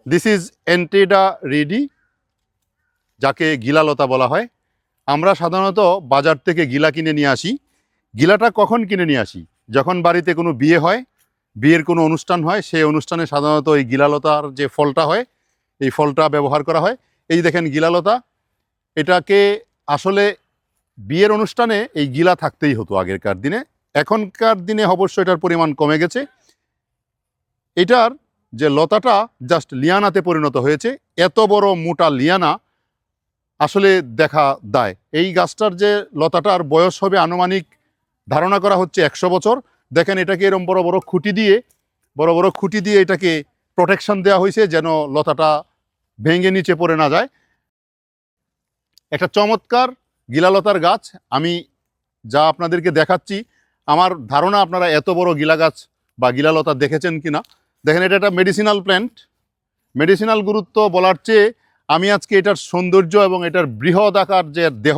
This is এন্টেডা ready, যাকে গিলালতা বলা হয়। আমরা সাধারণত বাজার থেকে গিলা কিনে নিয়ে আসি। গিলাটা কখন কিনে নিয়ে আসি? যখন বাড়িতে কোনো বিয়ে হয়, বিয়ের কোনো অনুষ্ঠান হয়, সেই অনুষ্ঠানে সাধারণত এই গিলালতার যে ফলটা হয়, এই ফলটা ব্যবহার করা হয়। এই দেখেন গিলালতা, এটাকে আসলে বিয়ের অনুষ্ঠানে এই গিলা থাকতেই হতো আগেরকার দিনে। এখনকার দিনে অবশ্য এটার পরিমাণ কমে গেছে। এটার যে লতাটা জাস্ট লিয়ানাতে পরিণত হয়েছে। এত বড় মোটা লিয়ানা আসলে দেখা দায়। এই গাছটার যে লতাটার বয়স হবে আনুমানিক ধারণা করা হচ্ছে 100 বছর। দেখেন এটাকে এরকম বড় বড় খুঁটি দিয়ে এটাকে প্রোটেকশন দেওয়া হয়েছে যেন লতাটা ভেঙে নিচে পড়ে না যায়। একটা চমৎকার গিলালতার গাছ আমি যা আপনাদেরকে দেখাচ্ছি, আমার ধারণা আপনারা এত বড় গিলা গাছ বা গিলালতা দেখেছেন কিনা। দেখেন এটা একটা মেডিসিনাল প্ল্যান্ট। মেডিসিনাল গুরুত্ব বলার চেয়ে আমি আজকে এটার সৌন্দর্য এবং এটার বৃহৎ আকার যে দেহ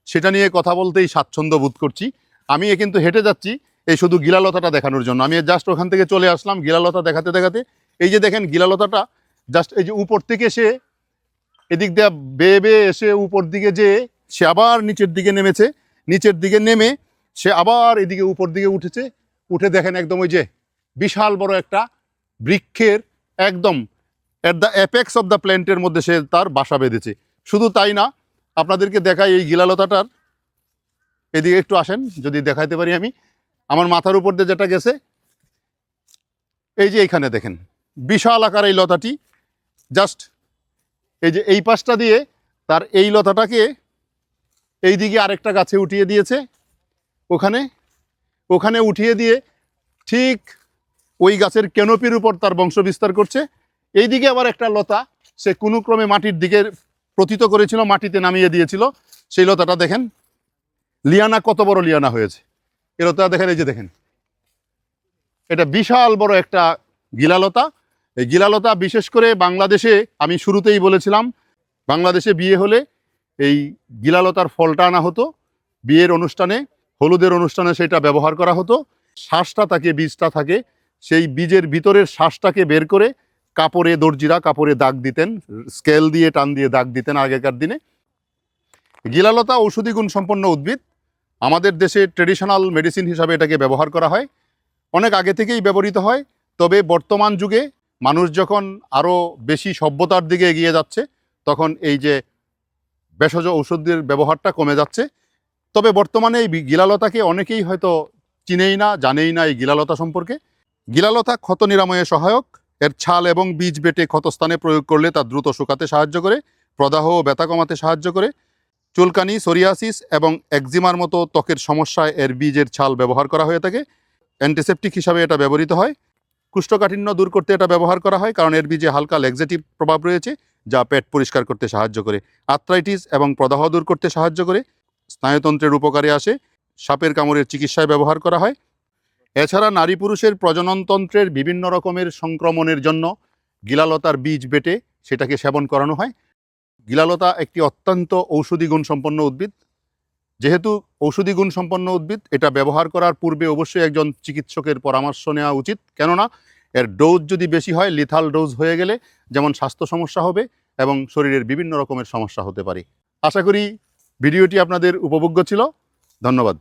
সেটা নিয়ে কথা বলতেই স্বাচ্ছন্দ্য বোধ করছি। আমি কিন্তু হেঁটে যাচ্ছি এই শুধু গিলালতাটা দেখানোর জন্য। আমি জাস্ট ওখান থেকে চলে আসলাম গিলালতা দেখাতে দেখাতে। এই যে দেখেন গিলালতাটা জাস্ট এই যে উপর থেকে সে এদিক দিয়ে বেয়ে বেয়ে এসে উপর দিকে যেয়ে সে আবার নিচের দিকে নেমেছে। নিচের দিকে নেমে সে আবার এদিকে উপর দিকে উঠেছে। উঠে দেখেন একদম ওই যে বিশাল বড় একটা বৃক্ষের একদম at the apex of the প্ল্যান্টের মধ্যে সে তার বাসা বেঁধেছে। শুধু তাই না, আপনাদেরকে দেখাই এই গিলালতাটার, এদিকে একটু আসেন যদি দেখাইতে পারি আমি। আমার মাথার উপর দিয়ে যেটা গেছে, এই যে এইখানে দেখেন বিশাল আকার এই লতাটি। জাস্ট এই যে এই পাশটা দিয়ে তার এই লতাটাকে এই দিকে আরেকটা গাছে উঠিয়ে দিয়েছে, ওখানে উঠিয়ে দিয়ে ঠিক ওই গাছের ক্যানোপির উপর তার বংশ বিস্তার করছে। এইদিকে আবার একটা লতা সে কোনো ক্রমে মাটির দিকে পতিত করেছিল, মাটিতে নামিয়ে দিয়েছিল। সেই লতাটা দেখেন লিয়ানা, কত বড় লিয়ানা হয়েছে এই লতা দেখেন। এই যে দেখেন এটা বিশাল বড় একটা গিলালতা। এই গিলালতা বিশেষ করে বাংলাদেশে, আমি শুরুতেই বলেছিলাম, বাংলাদেশে বিয়ে হলে এই গিলালতার ফলটা আনা হতো। বিয়ের অনুষ্ঠানে, হলুদের অনুষ্ঠানে সেটা ব্যবহার করা হতো। শ্বাসটা থাকে, বীজটা থাকে, সেই বীজের ভিতরের শ্বাসটাকে বের করে কাপড়ে, দর্জিরা কাপড়ে দাগ দিতেন, স্কেল দিয়ে টান দিয়ে দাগ দিতেন আগেকার দিনে। গিলালতা ঔষধি গুণ সম্পন্ন উদ্ভিদ। আমাদের দেশে ট্রেডিশনাল মেডিসিন হিসাবে এটাকে ব্যবহার করা হয়, অনেক আগে থেকেই ব্যবহৃত হয়। তবে বর্তমান যুগে মানুষ যখন আরও বেশি সভ্যতার দিকে এগিয়ে যাচ্ছে, তখন এই যে ভেষজ ঔষধের ব্যবহারটা কমে যাচ্ছে। তবে বর্তমানে এই গিলালতাকে অনেকেই হয়তো চিনেই না, জানেই না এই গিলালতা সম্পর্কে। গিলালতা ক্ষত নিরাময়ে সহায়ক। এর ছাল এবং বীজ বেটে ক্ষতস্থানে প্রয়োগ করলে তা দ্রুত শুকাতে সাহায্য করে, প্রদাহ ও ব্যথা কমাতে সাহায্য করে। চুলকানি, সোরিয়াসিস এবং একজিমার মতো ত্বকের সমস্যায় এর বীজের ছাল ব্যবহার করা হয়ে থাকে। অ্যান্টিসেপটিক হিসাবে এটা ব্যবহৃত হয়। কুষ্ঠকাঠিন্য দূর করতে এটা ব্যবহার করা হয়, কারণ এর বীজে হালকা ল্যাক্সেটিভ প্রভাব রয়েছে যা পেট পরিষ্কার করতে সাহায্য করে। আর্থ্রাইটিস এবং প্রদাহ দূর করতে সাহায্য করে। স্নায়ুতন্ত্রের উপকারে আসে। সাপের কামড়ের চিকিৎসায় ব্যবহার করা হয়। এছাড়া নারী পুরুষের প্রজননতন্ত্রের বিভিন্ন রকমের সংক্রমণের জন্য গিলালতার বীজ বেটে সেটাকে সেবন করানো হয়। গিলালতা একটি অত্যন্ত ঔষধি গুণ সম্পন্ন উদ্ভিদ। যেহেতু ঔষধি গুণ সম্পন্ন উদ্ভিদ, এটা ব্যবহার করার পূর্বে অবশ্যই একজন চিকিৎসকের পরামর্শ নেওয়া উচিত। কেননা এর ডোজ যদি বেশি হয়, লিথাল ডোজ হয়ে গেলে যেমন স্বাস্থ্য সমস্যা হবে এবং শরীরের বিভিন্ন রকমের সমস্যা হতে পারে। আশা করি ভিডিওটি আপনাদের উপভোগ্য ছিল। ধন্যবাদ।